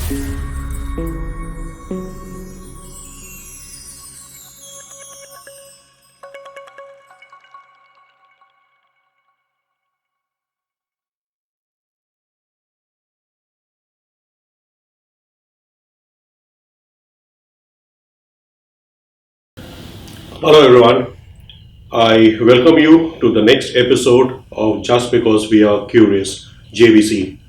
Hello, everyone. I welcome you to the next episode of Just Because We Are Curious, JBC,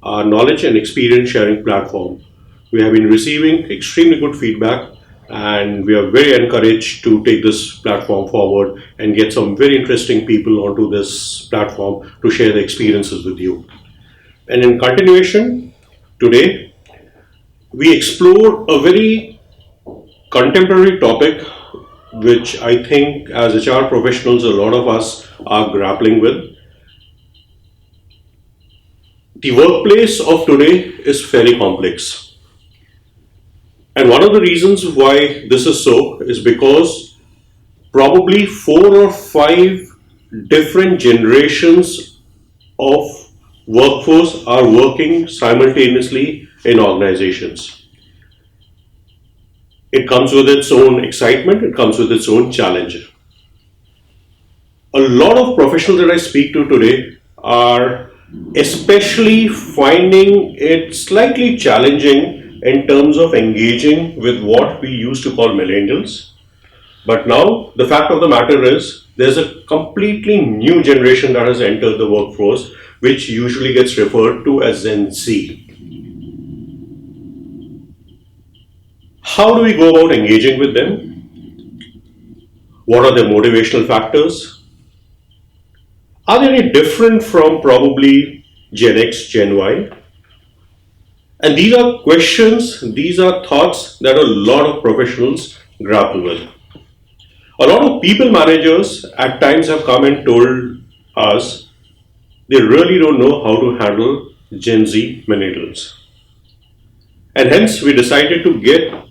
our knowledge and experience sharing platform. We have been receiving extremely good feedback, and we are very encouraged to take this platform forward and get some very interesting people onto this platform to share their experiences with you. And in continuation, today we explore a very contemporary topic which I think as HR professionals, a lot of us are grappling with. The workplace of today is very complex. And one of the reasons why this is so is because probably four or five different generations of workforce are working simultaneously in organizations. It comes with its own excitement, it comes with its own challenge. A lot of professionals that I speak to today are especially finding it slightly challenging in terms of engaging with what we used to call millennials. But now, the fact of the matter is, there's a completely new generation that has entered the workforce, which usually gets referred to as Gen Z. How do we go about engaging with them? What are their motivational factors? Are they any different from probably Gen X, Gen Y? And these are questions, these are thoughts that a lot of professionals grapple with. A lot of people managers at times have come and told us they really don't know how to handle Gen Z millennials. And hence we decided to get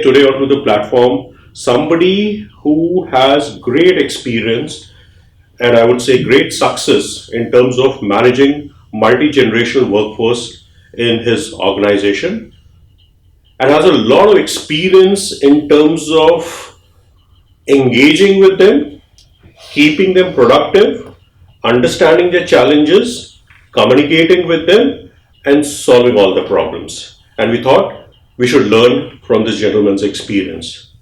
today onto the platform somebody who has great experience and I would say great success in terms of managing multi-generational workforce in his organization and has a lot of experience in terms of engaging with them, keeping them productive, understanding their challenges, communicating with them, and solving all the problems. And we thought we should learn from this gentleman's experience.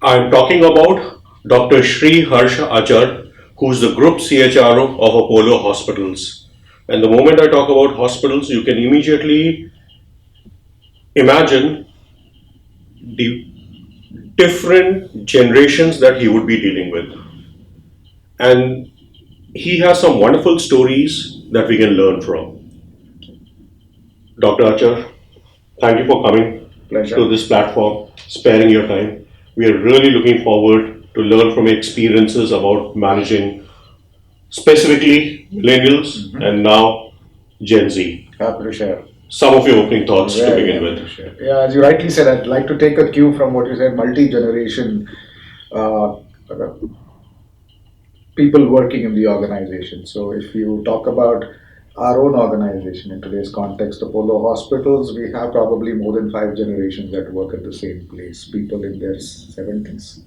I'm talking about Dr. Sridhar Archer, who's the Group CHRO of Apollo Hospitals. And the moment I talk about hospitals, you can immediately imagine the different generations that he would be dealing with. And he has some wonderful stories that we can learn from. Dr. Archer, thank you for coming Pleasure. to this platform, sparing your time. We are really looking forward to learn from your experiences about managing specifically millennials and now Gen Z. Happy to share. Some of your opening thoughts to Very begin happy with. to share. Yeah, as you rightly said, I'd like to take a cue from what you said, multi-generation uh, people working in the organization. So if you talk about our own organization in today's context, Apollo Hospitals, we have probably more than 5 generations that work at the same place. People in their 70s,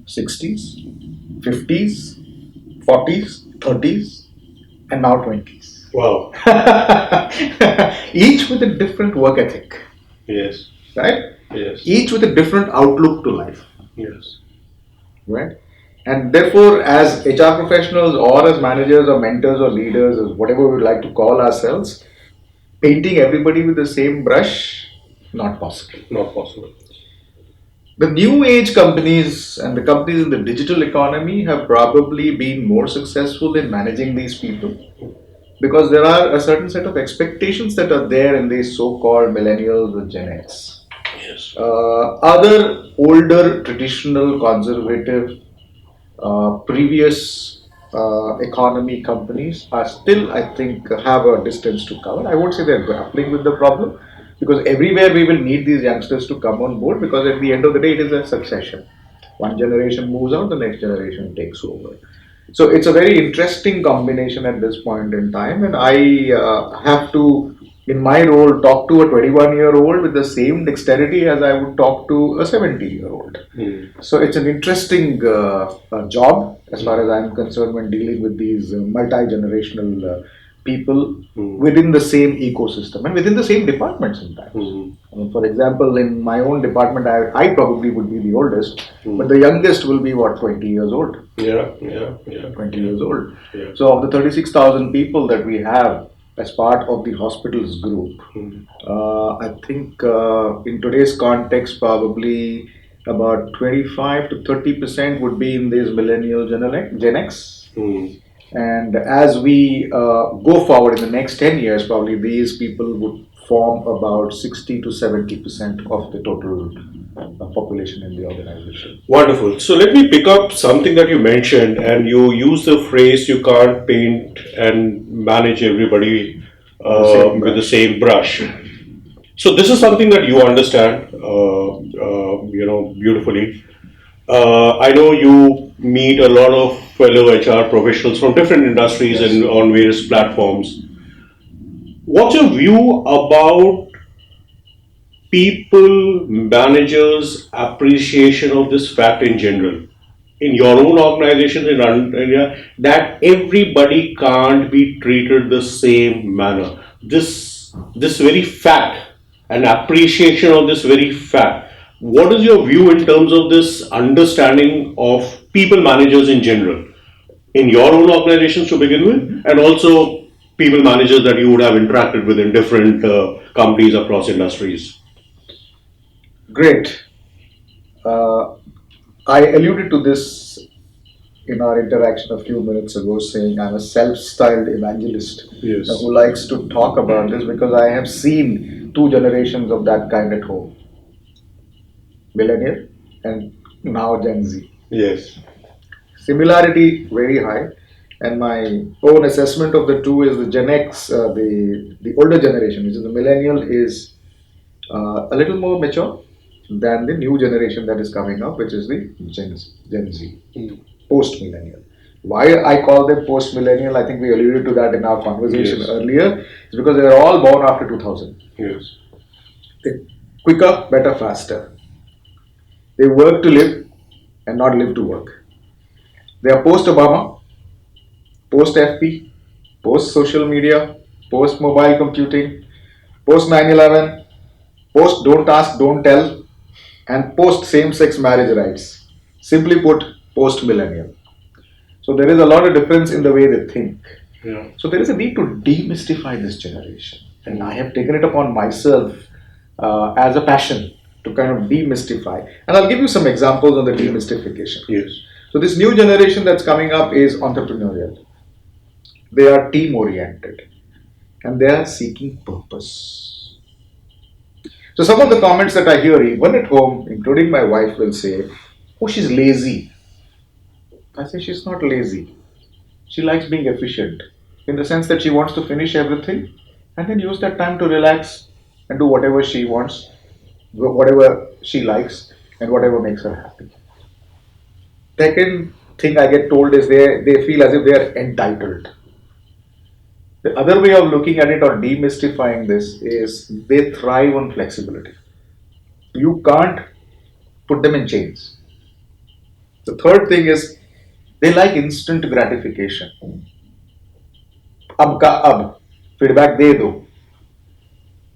60s, 50s, 40s, 30s, and now 20s. Wow. Each with a different work ethic, Yes. right? Yes. Each with a different outlook to life, Yes. right? And therefore, as HR professionals or as managers or mentors or leaders or whatever we would like to call ourselves, painting everybody with the same brush, not possible. Not possible. The new age companies and the companies in the digital economy have probably been more successful in managing these people because there are a certain set of expectations that are there in these so-called millennials or Gen X. Yes. Other older, traditional, conservative, previous economy companies are still, I think, have a distance to cover. I won't say they're grappling with the problem because everywhere we will need these youngsters to come on board because at the end of the day, it is a succession. One generation moves out, the next generation takes over. So it's a very interesting combination at this point in time, and I have to in my role, talk to a 21-year-old with the same dexterity as I would talk to a 70-year-old. So it's an interesting job as far as I'm concerned when dealing with these multi-generational people within the same ecosystem and within the same department sometimes. I mean, for example, in my own department, I probably would be the oldest, but the youngest will be what, 20 years old. Yeah. 20 years old. Yeah. So of the 36,000 people that we have as part of the hospitals group, I think in today's context, probably about 25 to 30% would be in this millennial Gen X. And as we go forward in the next 10 years, probably these people would form about 60 to 70% of the total population in the organization. Wonderful. So let me pick up something that you mentioned, and you use the phrase you can't paint and manage everybody with the same brush. So this is something that you understand, beautifully. I know you meet a lot of fellow HR professionals from different industries and on various platforms. What's your view about people, managers' appreciation of this fact in general? In your own organization in India, that everybody can't be treated the same manner. This very fact, an appreciation of this very fact. What is your view in terms of this understanding of people managers in general, in your own organizations to begin with, and also people managers that you would have interacted with in different companies across industries? Great. Uh, I alluded to this in our interaction a few minutes ago, saying I'm a self-styled evangelist Yes. who likes to talk about this because I have seen two generations of that kind at home, millennial and now Gen Z. Yes. Similarity very high, and my own assessment of the two is the Gen X, the older generation, which is the millennial, is a little more mature than the new generation that is coming up, which is the Gen Z, post millennial. Why I call them post millennial, I think we alluded to that in our conversation earlier, is because they are all born after 2000. Yes. They're quicker, better, faster. They work to live and not live to work. They are post Obama, post FP, post social media, post mobile computing, post 9/11, post don't ask, don't tell, and post same sex marriage rights. Simply put, post millennial. So there is a lot of difference in the way they think. Yeah. So there is a need to demystify this generation. And I have taken it upon myself as a passion to kind of demystify. And I'll give you some examples on the demystification. Yes. So this new generation that's coming up is entrepreneurial. They are team oriented and they are seeking purpose. So some of the comments that I hear even at home, including my wife, will say, "Oh, she's lazy." I say she's not lazy. She likes being efficient in the sense that she wants to finish everything and then use that time to relax and do whatever she wants, whatever she likes, and whatever makes her happy. Second thing I get told is they feel as if they are entitled. The other way of looking at it or demystifying this is they thrive on flexibility. You can't put them in chains. The third thing is they like instant gratification. अब का अब feedback दे दो.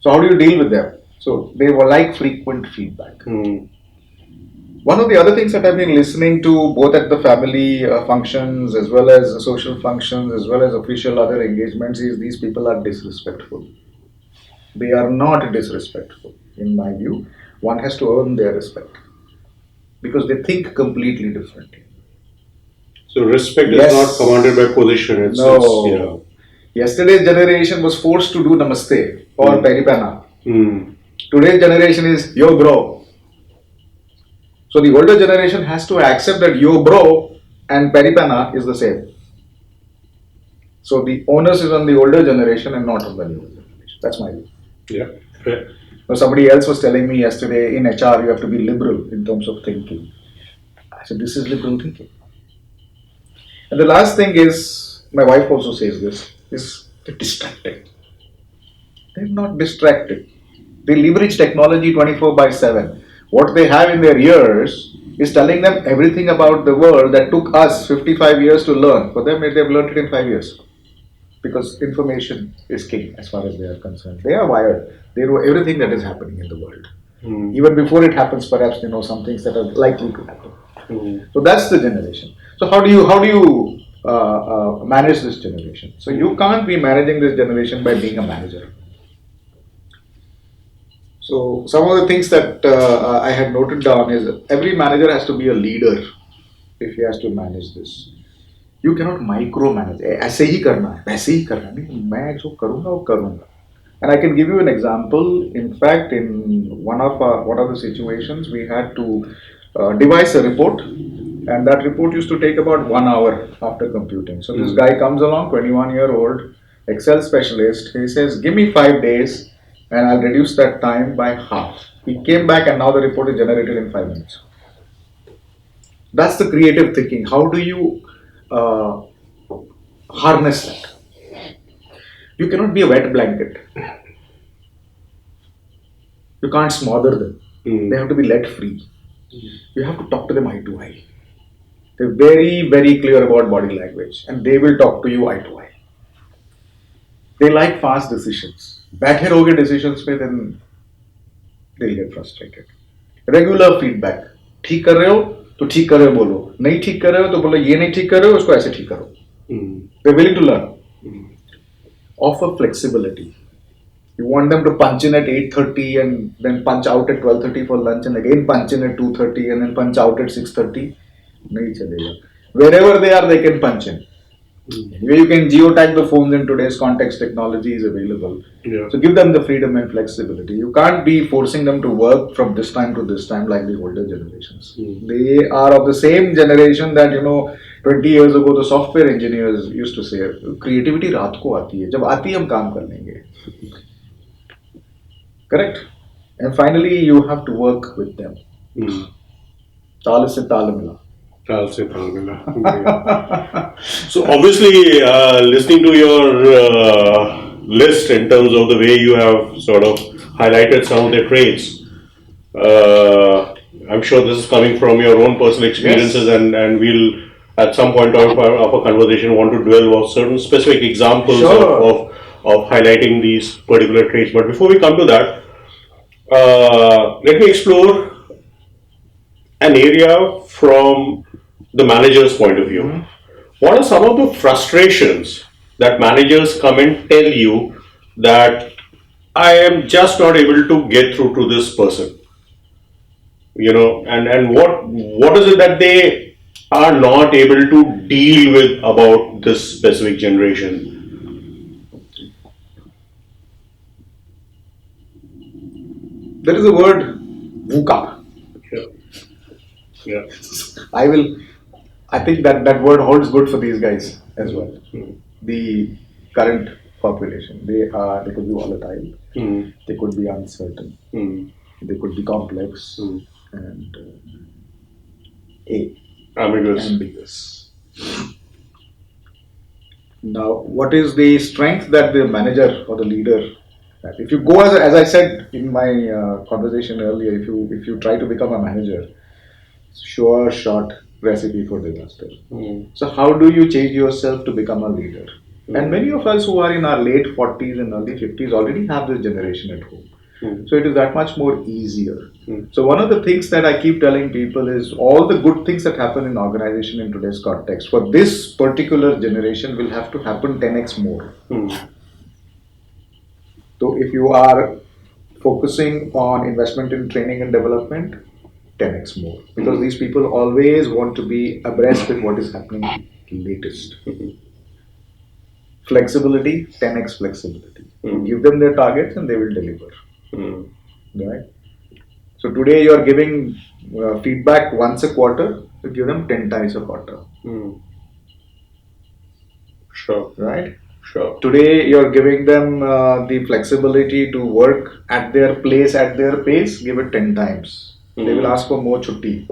So how do you deal with them? So they were like frequent feedback. One of the other things that I've been listening to both at the family functions as well as the social functions as well as official other engagements is these people are disrespectful. They are not disrespectful in my view. One has to earn their respect because they think completely differently. So respect is not commanded by position. No. Yesterday's generation was forced to do namaste or peripana. Today's generation is yo bro. So the older generation has to accept that yo bro and peripana is the same. So the onus is on the older generation and not on the newer generation. That's my view. Yeah. Fair. Now somebody else was telling me yesterday in HR you have to be liberal in terms of thinking. I said this is liberal thinking. And the last thing is, my wife also says this, is distracting. They're not distracted. They leverage technology 24 by 7. What they have in their ears is telling them everything about the world that took us 55 years to learn. For them, they've learned it in 5 years. Because information is king as far as they are concerned. They are wired. They know everything that is happening in the world. Even before it happens, perhaps they know some things that are likely to happen. So that's the generation. So how do you manage this generation? So you can't be managing this generation by being a manager. So some of the things that I had noted down is that every manager has to be a leader if he has to manage this. You cannot micromanage. ऐसे ही करना है, वैसे ही करना है. नहीं, मैं जो करूँगा वो करूँगा. And I can give you an example. In fact, in one of the situations, we had to devise a report, and that report used to take about 1 hour after computing. So this guy comes along, 21-year-old Excel specialist. He says, "Give me 5 days, and I'll reduce that time by half." He came back, and now the report is generated in 5 minutes. That's the creative thinking. How do you uh, harness that? You cannot be a wet blanket. You can't smother them. They have to be let free. You have to talk to them eye to eye. They're very, very clear about body language, and they will talk to you eye to eye. They like fast decisions. बैठे रहोगे decisions पे, then they'll get frustrated. Regular feedback. ठीक कर रहे हो तो ठीक कर रहे हो बोलो. नहीं ठीक कर रहे हो तो बोलो ये नहीं ठीक कर रहे हो, उसको ऐसे ठीक करो. They're willing to learn. Offer flexibility. You want them to punch in at 8:30 and then punch out at 12:30 for lunch and again punch in at 2:30 and then punch out at 6:30. नहीं चलेगा. Wherever they are, they can punch in. Anyway, you can geotag the phones in today's context. Technology is available. Yeah. So give them the freedom and flexibility. You can't be forcing them to work from this time to this time like the older generations. They are of the same generation that 20 years ago the software engineers used to say, creativity रात को आती है. जब आती है हम काम कर लेंगे. Correct? And finally, you have to work with them. ताल से ताल मिला. So obviously, listening to your list in terms of the way you have sort of highlighted some of the traits, I'm sure this is coming from your own personal experiences, Yes. and we'll at some point of our conversation want to dwell on certain specific examples Sure. of highlighting these particular traits. But before we come to that, let me explore an area from the manager's point of view. What are some of the frustrations that managers come and tell you that I am just not able to get through to this person? And what is it that they are not able to deal with about this specific generation? There is a word, VUCA. Yeah. I think that word holds good for these guys as well. The current population, they could be volatile, they could be uncertain, they could be complex, and ambiguous. Now, what is the strength that the manager or the leader? If you go as I said in my conversation earlier, if you try to become a manager, sure shot recipe for disaster. So how do you change yourself to become a leader? And many of us who are in our late 40s and early 50s already have this generation at home. So it is that much more easier. So one of the things that I keep telling people is all the good things that happen in organization in today's context for this particular generation will have to happen 10x more. So if you are focusing on investment in training and development, 10x more. Because these people always want to be abreast with what is happening latest. Flexibility, 10x flexibility. Give them their targets and they will deliver. Right? So today you are giving feedback once a quarter, you give them 10 times a quarter. Sure. Right? Sure. Today you are giving them the flexibility to work at their place, at their pace, give it 10 times. They will ask for more chutti.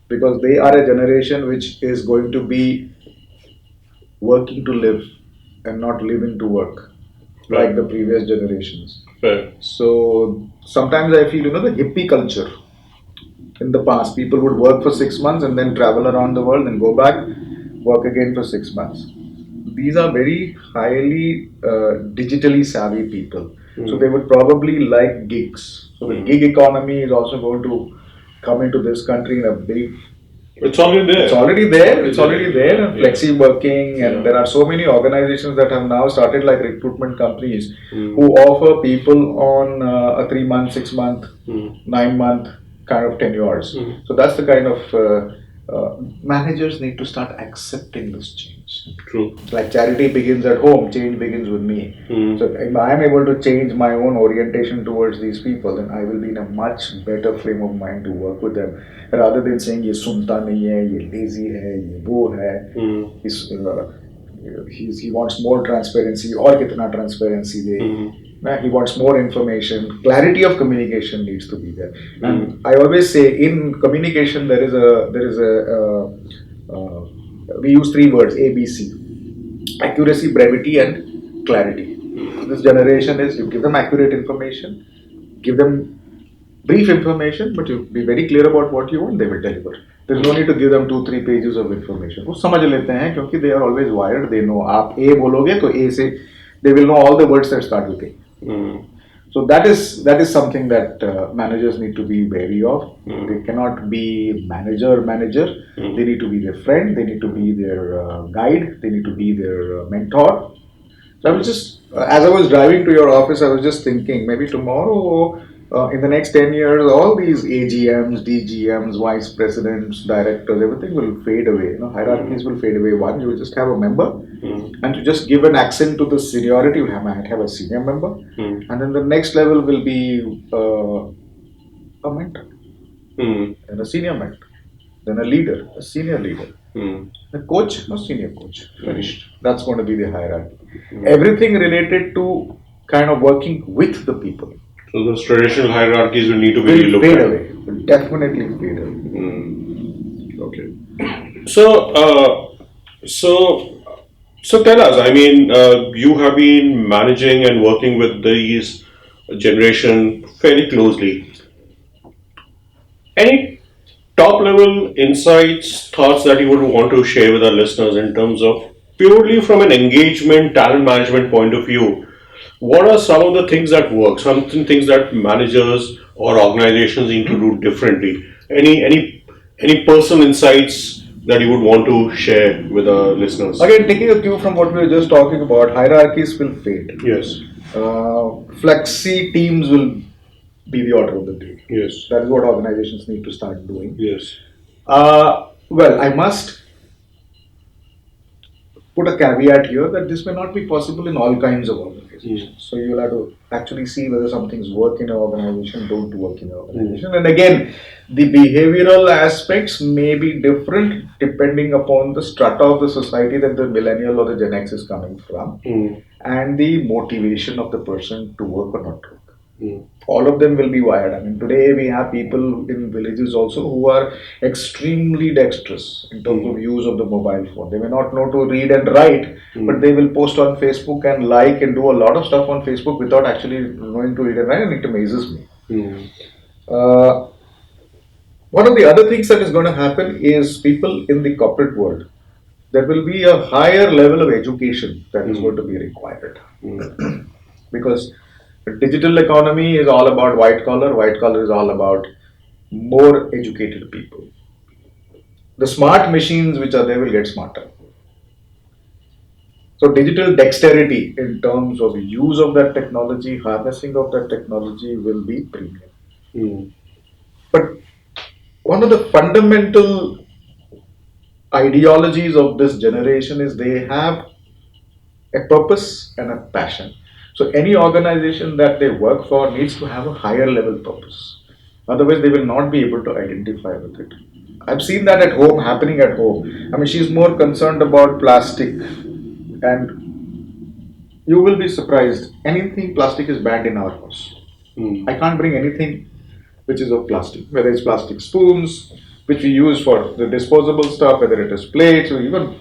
Because they are a generation which is going to be working to live and not living to work. like the previous generations. Fair. So sometimes I feel, the hippie culture in the past, people would work for 6 months and then travel around the world and go back, work again for 6 months. These are very highly digitally savvy people. So they would probably like gigs. So the gig economy is also going to come into this country in a big. It's already there. It's already there. It's already there. And flexi working, and Yeah. there are so many organizations that have now started, like recruitment companies, who offer people on a 3 month, 6 month, 9 month kind of tenures. So that's the kind of managers need to start accepting this change. True. Like charity begins at home, change begins with me. So if I am able to change my own orientation towards these people, then I will be in a much better frame of mind to work with them, rather than saying ये सुनता नहीं है, ये lazy है, ये वो है. He wants more transparency. और कितना transparency they? He wants more information. Clarity of communication needs to be there. And I always say, in communication there is we use 3 words, ABC: accuracy, brevity, and clarity. This generation is, you give them accurate information, give them brief information, but you be very clear about what you want, they will deliver. There's no need to give them 2-3 pages of information. वो समझ लेते हैं क्योंकि they are always wired. They know आप A बोलोगे तो A से they will know all the words that start with A. So that is something that managers need to be wary of. They cannot be manager. They need to be their friend. They need to be their guide. They need to be their mentor. So I was just, as I was driving to your office, I was just thinking, maybe tomorrow, in the next 10 years, all these AGMs, DGMs, vice presidents, directors, everything will fade away. Hierarchies will fade away. One, you will just have a member, and to just give an accent to the seniority, you might have a senior member, and then the next level will be a mentor, and a senior mentor, then a leader, a senior leader. A coach, no senior coach. Finished. That's going to be the hierarchy. Everything related to kind of working with the people. So those traditional hierarchies will need to be looked fade at. away. Will definitely fade away. Okay. So tell us. I mean, you have been managing and working with these generation fairly closely. Any top level insights, thoughts that you would want to share with our listeners in terms of purely from an engagement, talent management point of view? What are some of the things that work? Some things that managers or organizations need to do differently? Any personal insights that you would want to share with our listeners? Again, taking a cue from what we were just talking about, hierarchies will fade. Yes. Flexi teams will be the order of the day. Yes. That is what organizations need to start doing. Yes. Well, I must put a caveat here that this may not be possible in all kinds of organizations. So you'll have to actually see whether some things work in an organization, don't work in an organization. And again, the behavioral aspects may be different depending upon the strata of the society that the millennial or the Gen X is coming from, and the motivation of the person to work or not to work. All of them will be wired. I mean, today we have people in villages also who are extremely dexterous in terms of use of the mobile phone. They may not know to read and write, but they will post on Facebook and like and do a lot of stuff on Facebook without actually knowing to read and write, and it amazes me. One of the other things that is going to happen is people in the corporate world, there will be a higher level of education that is going to be required. Because the digital economy is all about white collar is all about more educated people. The smart machines which are there will get smarter. So digital dexterity in terms of use of that technology, harnessing of that technology will be premium. But one of the fundamental ideologies of this generation is they have a purpose and a passion. So any organization that they work for needs to have a higher level purpose. Otherwise, they will not be able to identify with it. I've seen that at home, happening at home. I mean, she's more concerned about plastic, and you will be surprised. Anything plastic is banned in our house. I can't bring anything which is of plastic, whether it's plastic spoons, which we use for the disposable stuff, whether it is plates, or even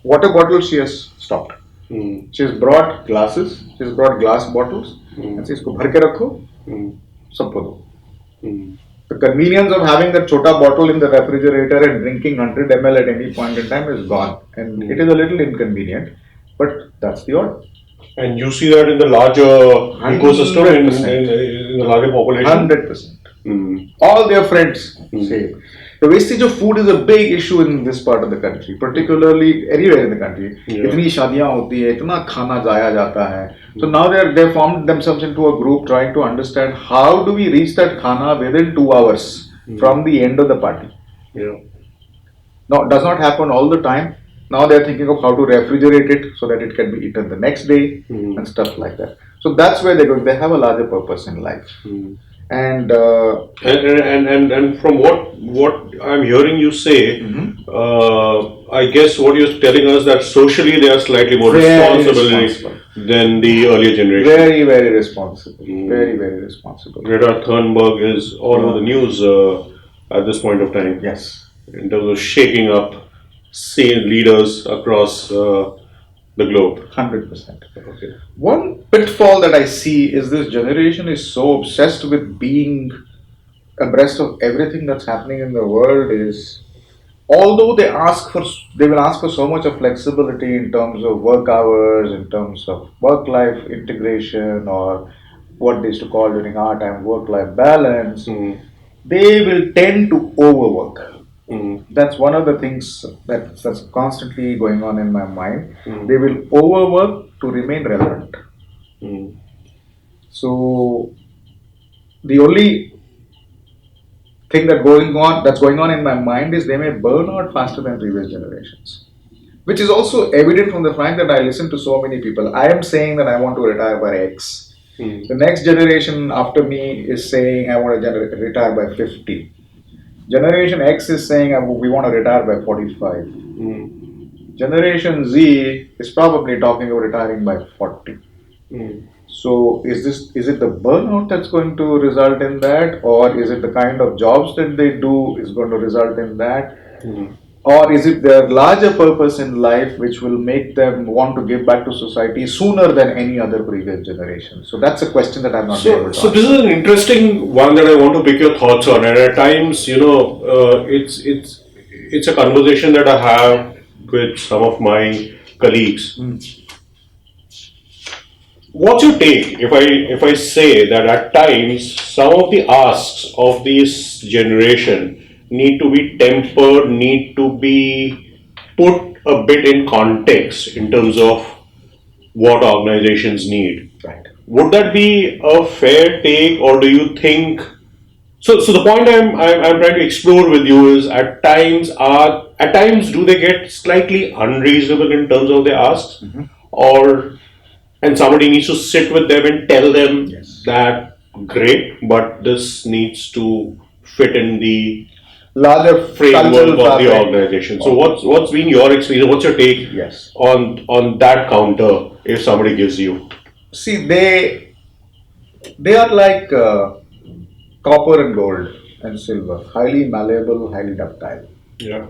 water bottles, she has stopped. She's brought glasses, she's brought glass bottles, and says, "Isko bhar ke rakho, sabko do." The convenience of having that chota bottle in the refrigerator and drinking 100 ml at any point in time is gone. And it is a little inconvenient, but that's the order. And you see that in the larger ecosystem, in the larger population? 100%. All their friends say. The wastage of food is a big issue in this part of the country, particularly anywhere in the country. इतनी शादियां होती है, इतना खाना जाया जाता है. So now they formed themselves into a group trying to understand how do we reach that khana within 2 hours from the end of the party. Now it does not happen all the time. Now they are thinking of how to refrigerate it so that it can be eaten the next day and stuff like that. So that's where they're going. They have a larger purpose in life. And from what I'm hearing you say, I guess what you're telling us that socially they are slightly more responsible than the earlier generation. Very, very responsible. Very, very responsible. Greta Thunberg is all over the news at this point of time. Yes. In terms of shaking up sane leaders across the globe. 100%. Okay. One pitfall that I see is this generation is so obsessed with being abreast of everything that's happening in the world. Is although they will ask for so much of flexibility in terms of work hours, in terms of work-life integration, or what they used to call during our time work-life balance, they will tend to overwork. That's one of the things that's constantly going on in my mind. They will overwork to remain relevant. So the only thing that's going on in my mind is they may burn out faster than previous generations, which is also evident from the fact that I listen to so many people. I am saying that I want to retire by X. The next generation after me is saying I want to retire by 50. Generation X is saying we want to retire by 45. Generation Z is probably talking about retiring by 40. So is it the burnout that's going to result in that, or is it the kind of jobs that they do is going to result in that, or is it their larger purpose in life which will make them want to give back to society sooner than any other previous generation? So that's a question that I'm not able to answer. So this is an interesting one that I want to pick your thoughts on. And at times, it's a conversation that I have with some of my colleagues. What's your take if I say that at times some of the asks of this generation need to be tempered, need to be put a bit in context in terms of what organizations need? Right. Would that be a fair take, or do you think? So the point I'm trying to explore with you is at times do they get slightly unreasonable in terms of their asks, and somebody needs to sit with them and tell them that great, but this needs to fit in the larger framework of the organization. So what's been your experience? What's your take on that counter if somebody gives you? See, they are like copper and gold and silver, highly malleable, highly ductile. Yeah.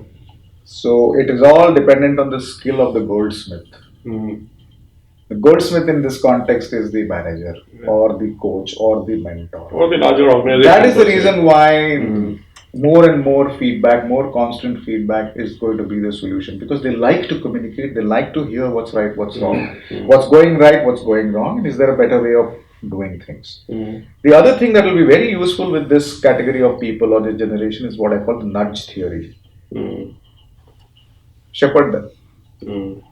So it is all dependent on the skill of the goldsmith. The goldsmith in this context is the manager or the coach or the mentor. Or the larger organization. That is the reason why more and more feedback, more constant feedback is going to be the solution, because they like to communicate, they like to hear what's right, what's wrong, what's going right, what's going wrong, and is there a better way of doing things. The other thing that will be very useful with this category of people or this generation is what I call the nudge theory. Shepherd them.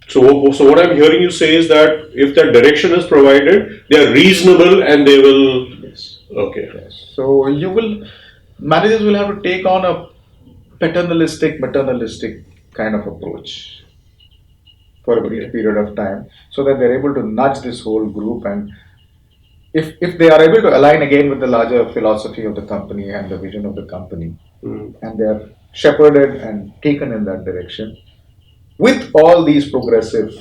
So what I'm hearing you say is that if that direction is provided, they are reasonable and they will. Yes. Okay. Yes. So managers will have to take on a paternalistic, maternalistic kind of approach for a brief period of time, so that they're able to nudge this whole group, and if they are able to align again with the larger philosophy of the company and the vision of the company, and they are shepherded and taken in that direction, with all these progressive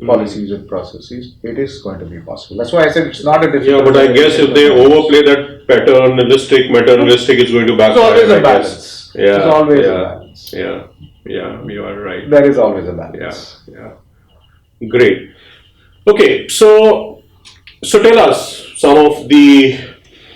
policies and processes, it is going to be possible. That's why I said it's not a difficult. Yeah, but I guess if they overplay that paternalistic, maternalistic, it's going to backfire. It's always a balance. Yeah, it's always a balance. Yeah, you are right. There is always a balance. Yeah. Great. Okay, so tell us some of the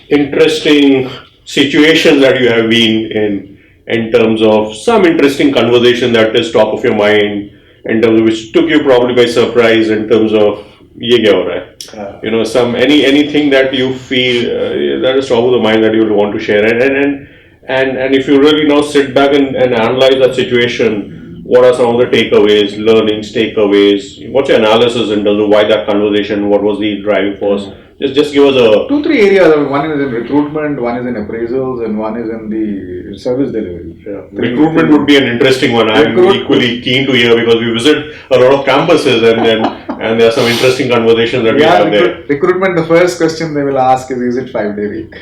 interesting situations that you have been in terms of some interesting conversation that is top of your mind, in terms of which took you probably by surprise, in terms of ये क्या हो रहा है? Some anything that you feel that is top of the mind that you would want to share, and if you really now sit back and analyze that situation, what are some of the takeaways, learnings, takeaways? What's your analysis in terms of why that conversation? What was the driving force? Just give us a Two, three areas. I mean, one is in recruitment, one is in appraisals, and one is in the service delivery. recruitment would be an interesting one. I'm equally keen to hear because we visit a lot of campuses and there are some interesting conversations that we have there. Recruitment, the first question they will ask is it 5-day week?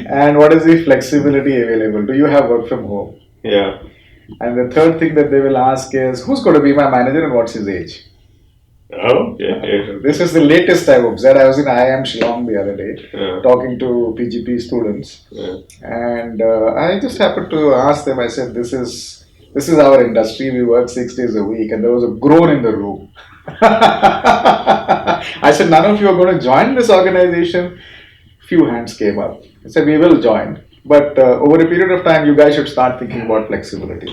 And what is the flexibility available? Do you have work from home? Yeah. And the third thing that they will ask is who's going to be my manager and what's his age? Oh, yeah. This is the latest I've observed. I was in IIM Shillong the other day talking to PGP students, and I just happened to ask them. I said, "This is our industry. We work 6 days a week," and there was a groan in the room. I said, "None of you are going to join this organization." Few hands came up. I said, "We will join, but over a period of time, you guys should start thinking about flexibility."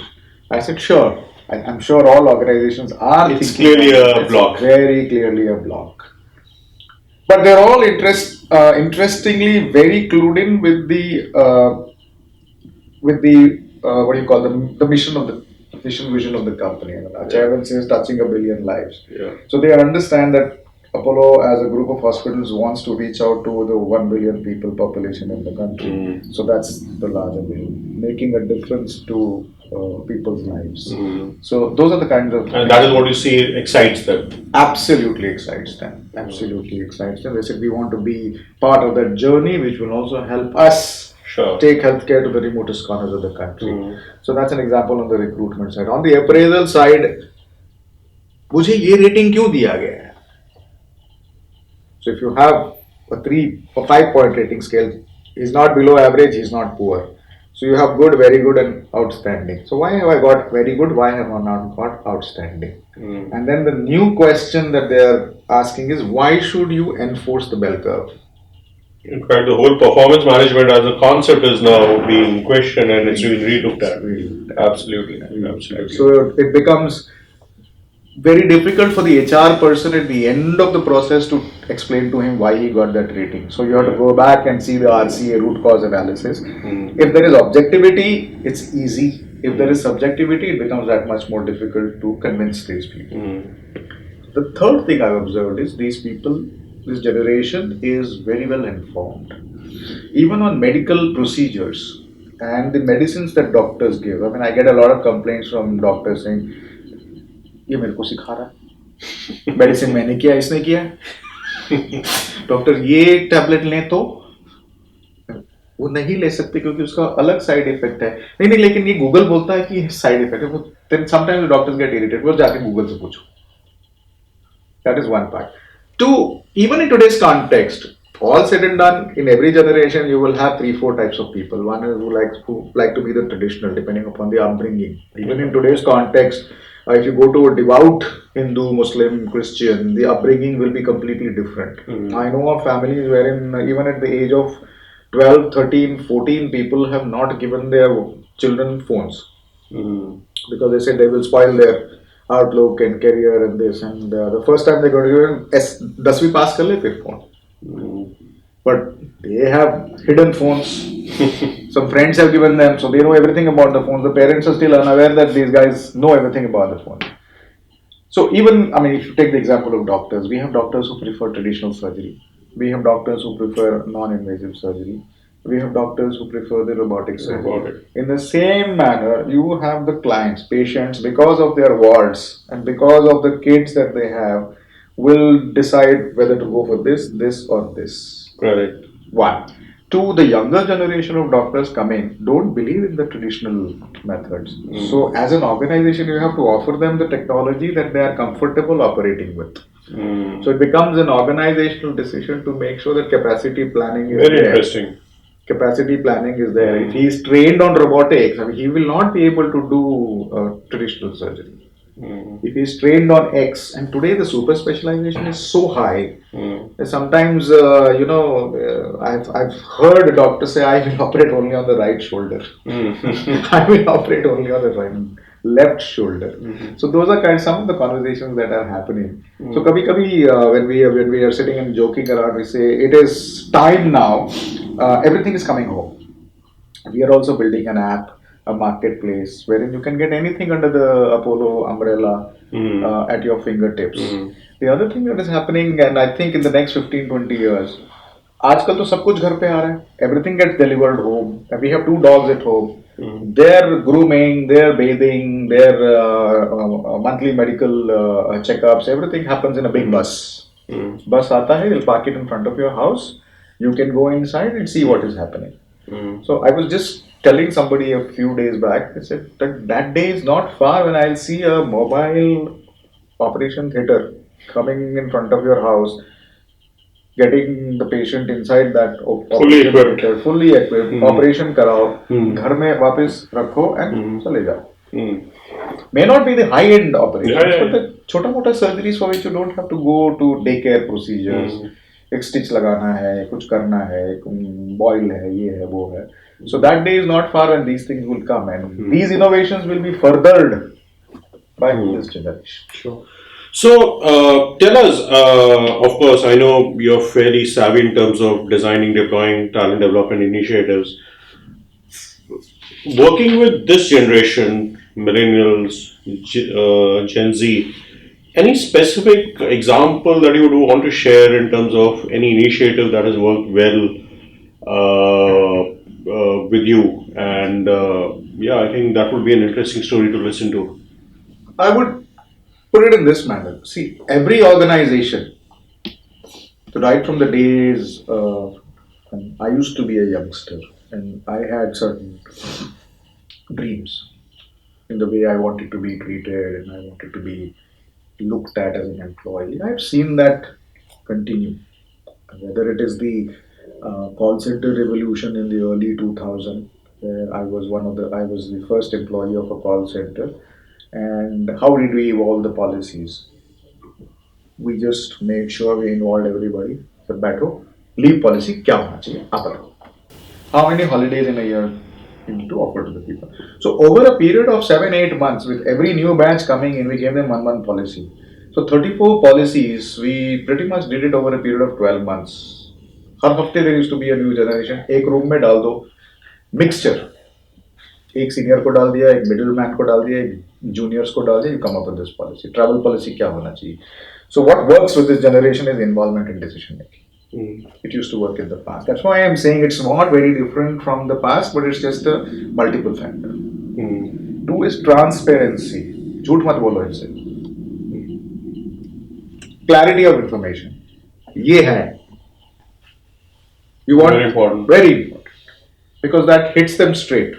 I said, "Sure." I'm sure all organizations are It's thinking clearly about a this. block. Very clearly a block. But they're all interestingly very clued in with the what do you call the mission of the mission vision of the company. I mean, our chairman says touching 1 billion lives. Yeah. So they understand that Apollo as a group of hospitals wants to reach out to the 1 billion people population in the country. So that's the larger vision, making a difference to people's lives. So those are the kinds of And that is what you see excites them. absolutely excites them. Absolutely excites them. They said we want to be part of that journey, which will also help us take healthcare to the remotest corners of the country. So that's an example on the recruitment side. On the appraisal side, मुझे ये rating क्यों दिया गया है? So if you have a 3 or 5 point rating scale, he's not below average, he's not poor. So you have good, very good, and outstanding. So why have I got very good? Why have I not got outstanding? And then the new question that they are asking is why should you enforce the bell curve? In fact, the whole performance management as a concept is now being questioned and it's being relooked at. Absolutely. So it becomes very difficult for the HR person at the end of the process to explain to him why he got that rating. So you have to go back and see the RCA root cause analysis. If there is objectivity, it's easy. If there is subjectivity, it becomes that much more difficult to convince these people. The third thing I've observed is these people, this generation is very well informed. Even on medical procedures and the medicines that doctors give. I mean, I get a lot of complaints from doctors saying, ये मेरे को सिखा रहा है medicine मैंने किया इसने किया डॉक्टर ये टैबलेट लें तो वो नहीं ले सकते क्योंकि उसका अलग साइड इफेक्ट है नहीं नहीं लेकिन ये गूगल बोलता है कि साइड इफेक्ट है then sometimes doctors get irritated वो जाके गूगल से पूछो that is one part. Two, even in today's context, all said and done, in every generation you will have 3-4 types of people. One is who like to be the traditional, depending upon the upbringing. Even in today's context, if you go to a devout Hindu, Muslim, Christian, the upbringing will be completely different. I know of families wherein even at the age of 12, 13, 14, people have not given their children phones because they said they will spoil their outlook and career and this and the first time they're going to do it, 10वीं pass कर ले फिर phone. But they have hidden phones. Some friends have given them, so they know everything about the phones. The parents are still unaware that these guys know everything about the phone. So even, I mean, if you take the example of doctors, we have doctors who prefer traditional surgery. We have doctors who prefer non-invasive surgery. We have doctors who prefer the robotic surgery. In the same manner, you have the clients, patients, because of their wards and because of the kids that they have, will decide whether to go for this or this. Correct. One. Two, the younger generation of doctors coming don't believe in the traditional methods. So as an organization, you have to offer them the technology that they are comfortable operating with. So it becomes an organizational decision to make sure that capacity planning is Very interesting. Capacity planning is there. If he is trained on robotics, I mean, he will not be able to do traditional surgery. If he's trained on X, and today the super specialization is so high, that sometimes I've heard a doctor say I will operate only on the right shoulder. I will operate only on the left shoulder. So those are some of the conversations that are happening. So when we are sitting and joking around, we say it is time now. Everything is coming home. We are also building an app, a marketplace wherein you can get anything under the Apollo umbrella at your fingertips. The other thing that is happening, and I think in the next 15-20 years, आजकल तो सब कुछ घर पे आ रहा है. Everything gets delivered home. And we have 2 dogs at home. Their grooming, their bathing, their monthly medical checkups, everything happens in a big bus. Bus आता है, you'll park it in front of your house. You can go inside and see what is happening. So I was just telling somebody a few days back, I said that day is not far when I'll see a mobile operation theater coming in front of your house, getting the patient inside that Fully equipped. theater, fully equipped, operation karao, घर में वापस रखो and चले जाओ. May not be the high-end operations, but the छोटा-मोटा surgeries for which you don't have to go to daycare procedures. एक stitch लगाना है, कुछ करना है, बॉयल है, ये है, वो है. So that day is not far when these things will come, and these innovations will be furthered by this generation. Sure. So tell us, of course, I know you're fairly savvy in terms of designing, deploying talent development initiatives. Working with this generation, millennials, Gen Z, any specific example that you would want to share in terms of any initiative that has worked well with you? And yeah, I think that would be an interesting story to listen to. I would put it in this manner. See, every organization, right from the days I used to be a youngster and I had certain dreams in the way I wanted to be treated and I wanted to be looked at as an employee. I've seen that continue. Whether it is the call center revolution in the early 2000s, where I was the first employee of a call center, and how did we evolve the policies? We just made sure we involved everybody. So, बैठो, leave policy क्या होना चाहिए? आप बताओ. How many holidays in a year you need to offer to the people? So over a period of 7-8 months, with every new batch coming in, we gave them 1 month policy. So 34 policies, we pretty much did it over a period of 12 months. हर हफ्ते there used to be a new generation. एक room में डाल दो, mixture. एक senior को डाल दिया, एक मिडिल मैन को डाल दिया, एक जूनियर्स को डाल दिया. You come up with this policy. Travel policy क्या होना चाहिए? So what works with this generation is involvement in decision making. It used to work in the past. That's why I'm saying it's not very different from the past, but it's just a multiple factor. Two is transparency. झूठ मत बोलो इनसे. Clarity of information. ये है. You want Very important. Very important. Because that hits them straight.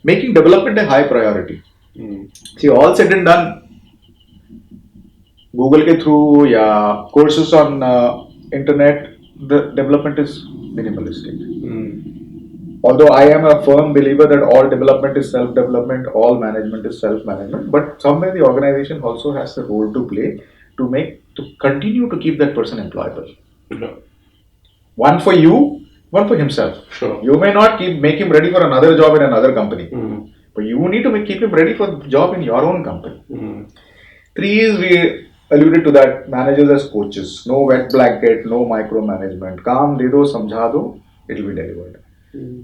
Making development a high priority. See, all said and done, Google के through या courses on internet, the development is minimalistic. Although I am a firm believer that all development is self-development, all management is self-management, but somewhere the organization also has a role to play to continue to keep that person employable. Yeah. One for you, one for himself. Sure. You may not make him ready for another job in another company, but you need to keep him ready for the job in your own company. Three is we alluded to that, managers as coaches. No wet blanket, no micromanagement. काम दे दो, समझा दो, it will be delivered.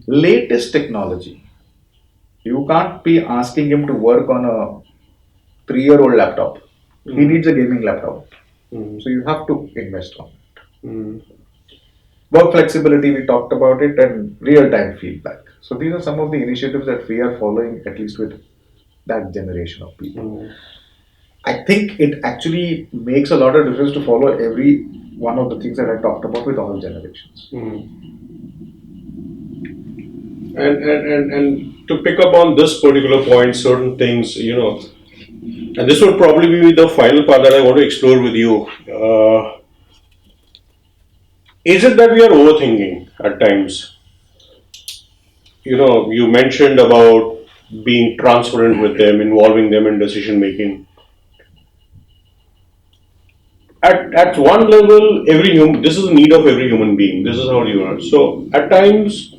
Latest technology. You can't be asking him to work on a 3-year-old laptop. He needs a gaming laptop. So you have to invest on it. Work flexibility, we talked about it, and real-time feedback. So these are some of the initiatives that we are following, at least with that generation of people. I think it actually makes a lot of difference to follow every one of the things that I talked about with all generations. And to pick up on this particular point, certain things, and this would probably be the final part that I want to explore with you. Is it that we are overthinking at times? You mentioned about being transparent with them, involving them in decision making. At one level, this is the need of every human being. This is how you are. So at times,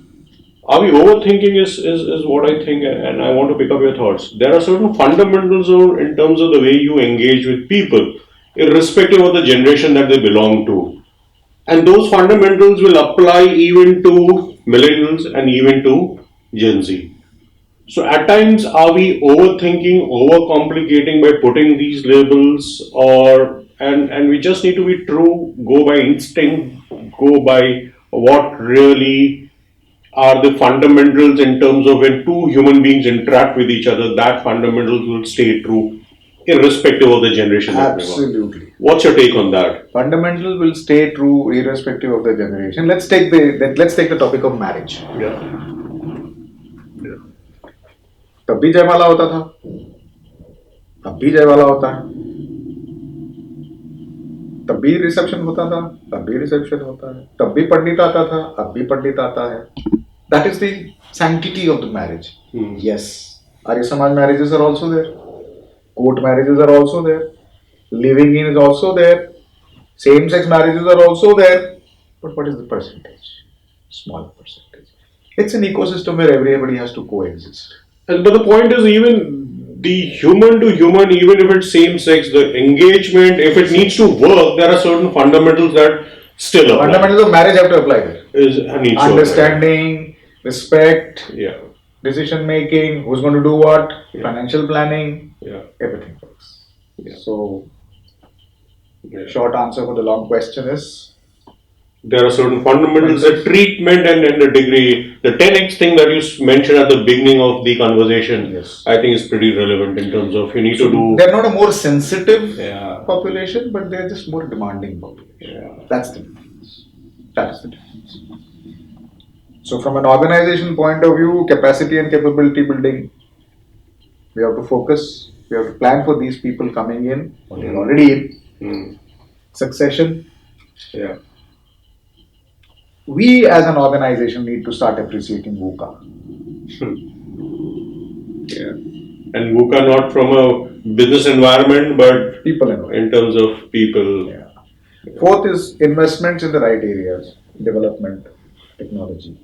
are we overthinking is what I think, and I want to pick up your thoughts. There are certain fundamentals in terms of the way you engage with people, irrespective of the generation that they belong to. And those fundamentals will apply even to millennials and even to Gen Z. So at times, are we overthinking, overcomplicating by putting these labels, and we just need to be true, go by instinct, go by what really are the fundamentals in terms of when two human beings interact with each other, that fundamentals will stay true, irrespective of the generation that they are. Absolutely. What's your take on that? Fundamentals will stay true irrespective of the generation. Let's take the topic of marriage. Yeah. तब भी जयमाला होता था, अब भी जयमाला होता है, तब भी रिसेप्शन होता था, अब भी रिसेप्शन होता है, तब भी पंडित आता था, अब भी पंडित आता है. That is the sanctity of the marriage. Yes, Arya Samaj marriages are also there, court marriages are also there, living in is also there, same-sex marriages are also there. But what is the percentage? Small percentage. It's an ecosystem where everybody has to coexist. But the point is, even the human to human, even if it's same sex, the engagement, if it needs to work, there are certain fundamentals that still apply. Fundamentals of marriage have to apply there. Understanding, respect, decision making, who's going to do what, financial planning, everything works. So, short answer for the long question is, there are certain fundamentals, the treatment and the degree. The 10x thing that you mentioned at the beginning of the conversation, I think is pretty relevant in terms of you need to do. They're not a more sensitive population, but they're just more demanding population. That's the difference. That's the difference. So from an organization point of view, capacity and capability building, we have to focus. We have to plan for these people coming in, or they're already in. Succession. We as an organization need to start appreciating VUCA. And VUCA not from a business environment, but people environment. In terms of people. Fourth is investments in the right areas, development, technology.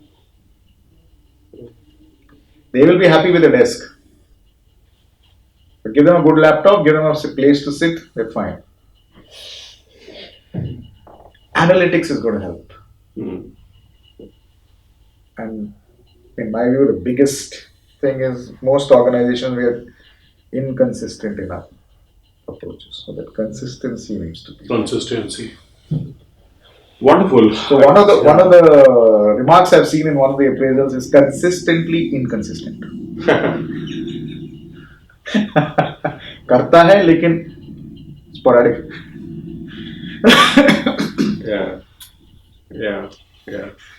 They will be happy with a desk. But give them a good laptop, give them a place to sit, they're fine. Analytics is going to help. And in my view, the biggest thing is most organizations we are inconsistent in our approaches. So that consistency needs to be. Consistency. Wonderful. So one of the remarks I've seen in one of the appraisals is consistently inconsistent. करता है लेकिन sporadic.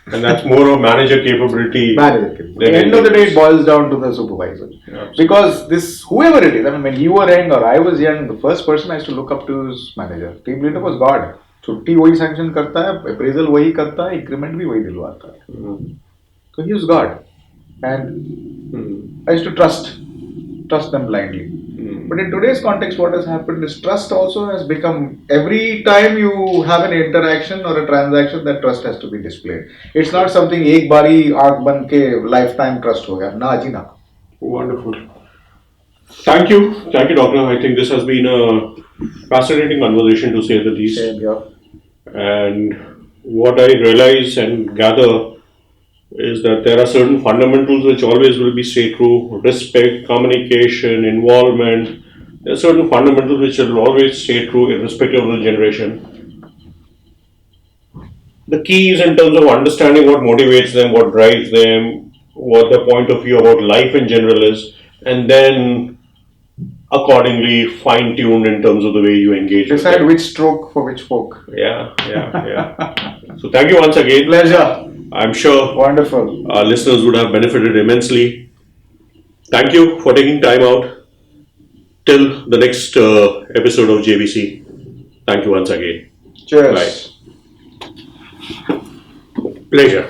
And that's more of manager capability. At the end of the day, it boils down to the supervisor. Because whoever it is, I mean, when you were young or I was young, the first person I used to look up to is manager. Team leader was God. छुट्टी वही sanction करता है, appraisal वही करता है, increment भी वही दिलवाता है. So he was God. And I used to trust them blindly. But in today's context, what has happened is trust also has become, every time you have an interaction or a transaction, that trust has to be displayed. It's not something एक बारी आँख बंद के lifetime trust हो गया, ना जी ना. Wonderful. Thank you, Doctor. I think this has been a fascinating conversation to say the least. And what I realize and gather is that there are certain fundamentals which always will be stay true: respect, communication, involvement. There are certain fundamentals which will always stay true irrespective of the generation. The key is in terms of understanding what motivates them, what drives them, what their point of view about life in general is, and then accordingly fine-tuned in terms of the way you engage. Decide which stroke for which folk. Yeah. So thank you once again. Pleasure. I'm sure wonderful. Our listeners would have benefited immensely. Thank you for taking time out. Till the next episode of JBC. Thank you once again. Cheers. Bye. Pleasure.